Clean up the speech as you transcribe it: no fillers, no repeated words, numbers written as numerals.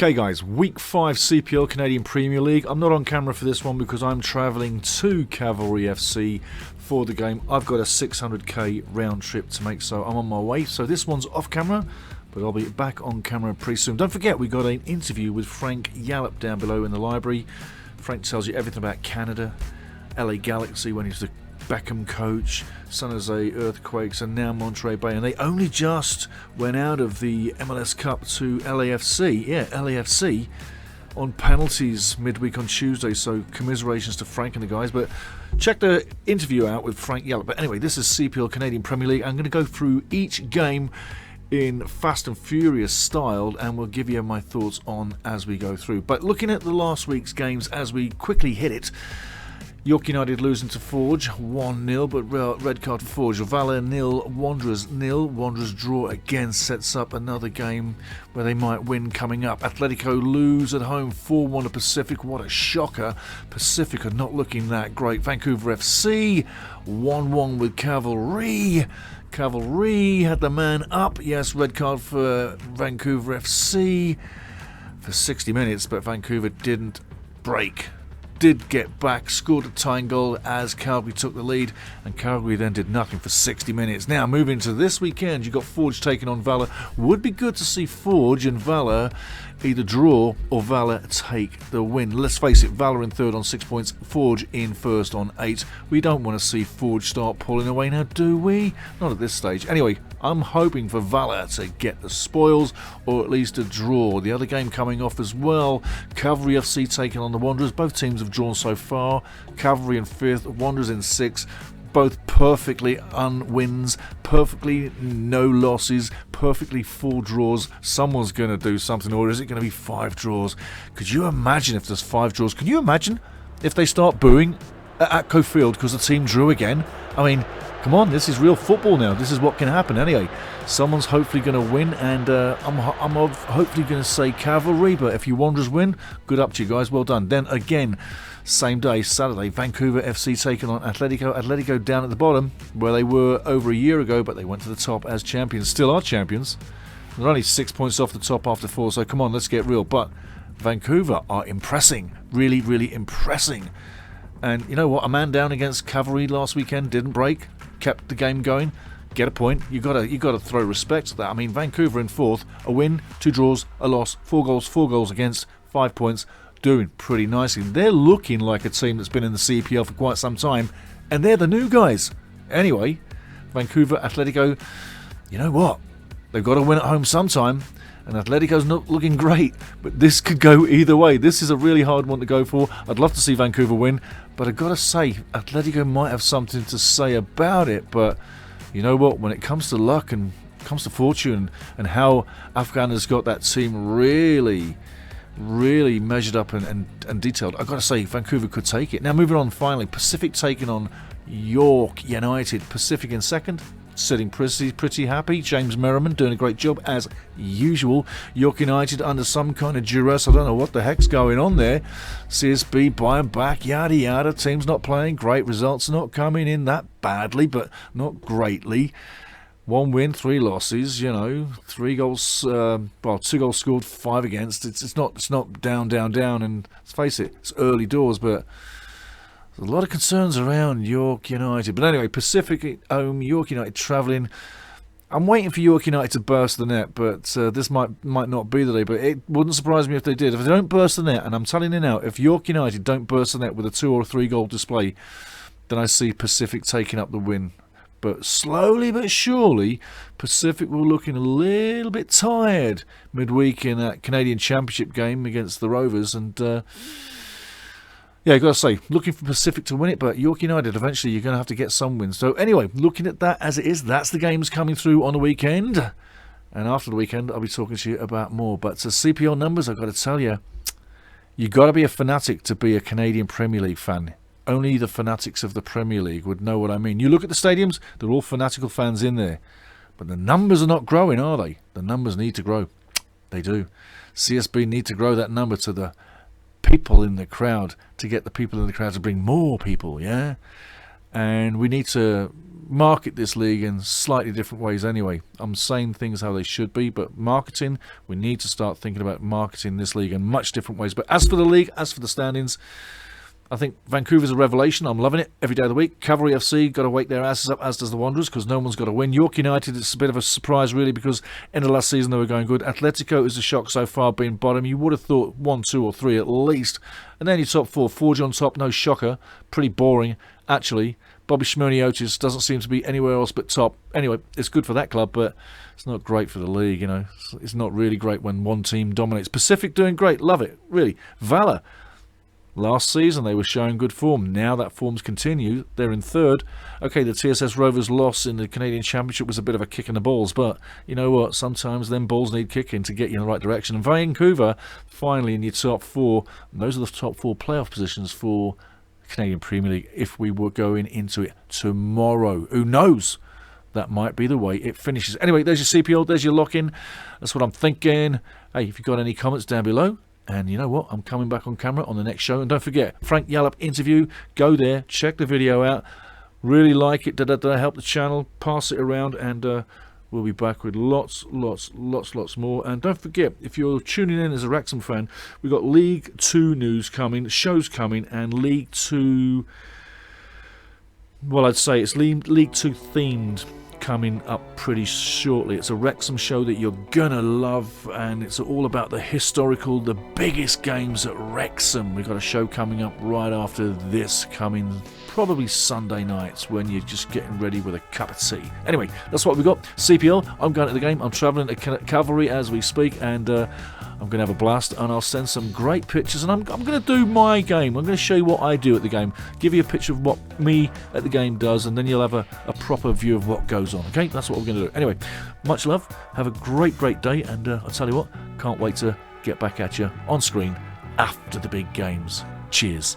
Okay guys, week 5 CPL Canadian Premier League. I'm not on camera for this one because I'm travelling to Cavalry FC for the game. I've got a 600k round trip to make, so I'm on my way. So this one's off camera, but I'll be back on camera pretty soon. Don't forget, we got an interview with Frank Yallop down below in the library. Frank tells you everything about Canada, LA Galaxy when he's the Beckham coach, San Jose Earthquakes, and now Monterey Bay, and they only just went out of the MLS Cup to LAFC. Yeah, LAFC on penalties midweek on Tuesday, so commiserations to Frank and the guys. But check the interview out with Frank Yallop. But anyway, this is CPL Canadian Premier League. I'm going to go through each game in Fast and Furious style, and we'll give you my thoughts on as we go through. But looking at the last week's games as we quickly hit it, York United losing to Forge 1-0, but red card for Forge. VALOUR 0, Wanderers 0. Wanderers draw again sets up another game where they might win coming up. Atletico lose at home 4-1 to Pacific. What a shocker. Pacific are not looking that great. Vancouver FC 1-1 with Cavalry. Cavalry had the man up. Yes, red card for Vancouver FC for 60 minutes, but Vancouver didn't break. Did get back, scored a tying goal as Calgary took the lead, and Calgary then did nothing for 60 minutes. Now, moving to this weekend, you've got Forge taking on VALOUR. Would be good to see Forge and VALOUR either draw or VALOUR take the win. Let's face it, VALOUR in third on 6 points, Forge in first on 8. We don't want to see Forge start pulling away now, do we? Not at this stage. Anyway, I'm hoping for VALOUR to get the spoils, or at least a draw. The other game coming off as well, Cavalry FC taking on the Wanderers. Both teams have drawn so far. Cavalry in 5th, Wanderers in 6th. Both perfectly unwins, perfectly no losses, perfectly 4 draws. Someone's going to do something, or is it going to be 5 draws? Could you imagine if there's 5 draws? Can you imagine if they start booing at Atco Field because the team drew again? I mean, come on, this is real football now. This is what can happen. Anyway, someone's hopefully going to win, and I'm hopefully going to say Cavalry, but if you Wanderers win, good up to you guys. Well done. Then again, same day, Saturday, Vancouver FC taking on Atletico. Atletico down at the bottom, where they were over a year ago, but they went to the top as champions. Still are champions. They're only 6 points off the top after 4, so come on, let's get real. But Vancouver are impressing. Really, really impressing. And you know what? A man down against Cavalry last weekend didn't break, kept the game going. Get a point. You got to throw respect to that. I mean, Vancouver in 4th, a win, 2 draws, a loss, 4 goals against, 5 points, doing pretty nicely. They're looking like a team that's been in the CPL for quite some time, and they're the new guys. Anyway, Vancouver, Atletico, you know what? They've got to win at home sometime, and Atletico's not looking great, but this could go either way. This is a really hard one to go for. I'd love to see Vancouver win, but I've got to say, Atletico might have something to say about it, but you know what? When it comes to luck and comes to fortune and how Afghan has got that team really measured up and detailed, I've got to say Vancouver could take it. Now moving on, finally, Pacific taking on York United. Pacific in 2nd, sitting pretty happy. James Merriman doing a great job as usual. York United under some kind of duress. I don't know what the heck's going on there. CSB buying back, yada yada. Team's not playing great. Results not coming in that badly, but not greatly. 1 win, 3 losses. 3 goals. 2 goals scored, 5 against. It's not down. And let's face it, it's early doors, but there's a lot of concerns around York United. But anyway, Pacific at home, York United travelling. I'm waiting for York United to burst the net, but this might not be the day. But it wouldn't surprise me if they did. If they don't burst the net, and I'm telling you now, if York United don't burst the net with a 2 or 3 goal display, then I see Pacific taking up the win. But slowly but surely, Pacific were looking a little bit tired midweek in that Canadian Championship game against the Rovers. And yeah, I've got to say, looking for Pacific to win it, but York United, eventually you're going to have to get some wins. So anyway, looking at that as it is, that's the games coming through on the weekend. And after the weekend, I'll be talking to you about more. But to CPL numbers, I've got to tell you, you've got to be a fanatic to be a Canadian Premier League fan. Only the fanatics of the Premier League would know what I mean. You look at the stadiums, they're all fanatical fans in there. But the numbers are not growing, are they? The numbers need to grow. They do. CSB need to grow that number to the people in the crowd, to get the people in the crowd to bring more people, yeah? And we need to market this league in slightly different ways anyway. I'm saying things how they should be, but marketing, we need to start thinking about marketing this league in much different ways. But as for the league, as for the standings, I think Vancouver's a revelation. I'm loving it every day of the week. Cavalry FC got to wake their asses up, as does the Wanderers, because no one's got to win. York United, it's a bit of a surprise, really, because end of last season they were going good. Atletico is a shock so far, being bottom. You would have thought 1, 2 or 3 at least. And then your top 4, Forge on top, no shocker. Pretty boring, actually. Bobby Schmoniotis doesn't seem to be anywhere else but top. Anyway, it's good for that club, but it's not great for the league, you know. It's not really great when one team dominates. Pacific doing great, love it, really. VALOUR. Last season they were showing good form. Now that form's continued. They're in third. Okay, the TSS Rovers loss in the Canadian Championship was a bit of a kick in the balls, but you know what? Sometimes them balls need kicking to get you in the right direction. And Vancouver, finally in your top 4. And those are the top 4 playoff positions for the Canadian Premier League if we were going into it tomorrow. Who knows? That might be the way it finishes. Anyway, there's your CPL. There's your lock-in. That's what I'm thinking. Hey, if you've got any comments down below, and you know what? I'm coming back on camera on the next show. And don't forget, Frank Yallop interview. Go there, check the video out. Really like it. Help the channel. Pass it around. And we'll be back with lots more. And don't forget, if you're tuning in as a Wrexham fan, we've got League 2 news coming, shows coming, and League 2... Well, I'd say it's League 2 themed coming up pretty shortly. It's a Wrexham show that you're gonna love, and it's all about the historical, the biggest games at Wrexham. We've got a show coming up right after this, coming probably Sunday nights when you're just getting ready with a cup of tea. Anyway, that's what we've got. CPL, I'm going to the game. I'm travelling to Cavalry as we speak, and I'm going to have a blast, and I'll send some great pictures, and I'm going to do my game. I'm going to show you what I do at the game, give you a picture of what me at the game does, and then you'll have a proper view of what goes on, okay? That's what we're going to do. Anyway, much love. Have a great day, and I'll tell you what, can't wait to get back at you on screen after the big games. Cheers.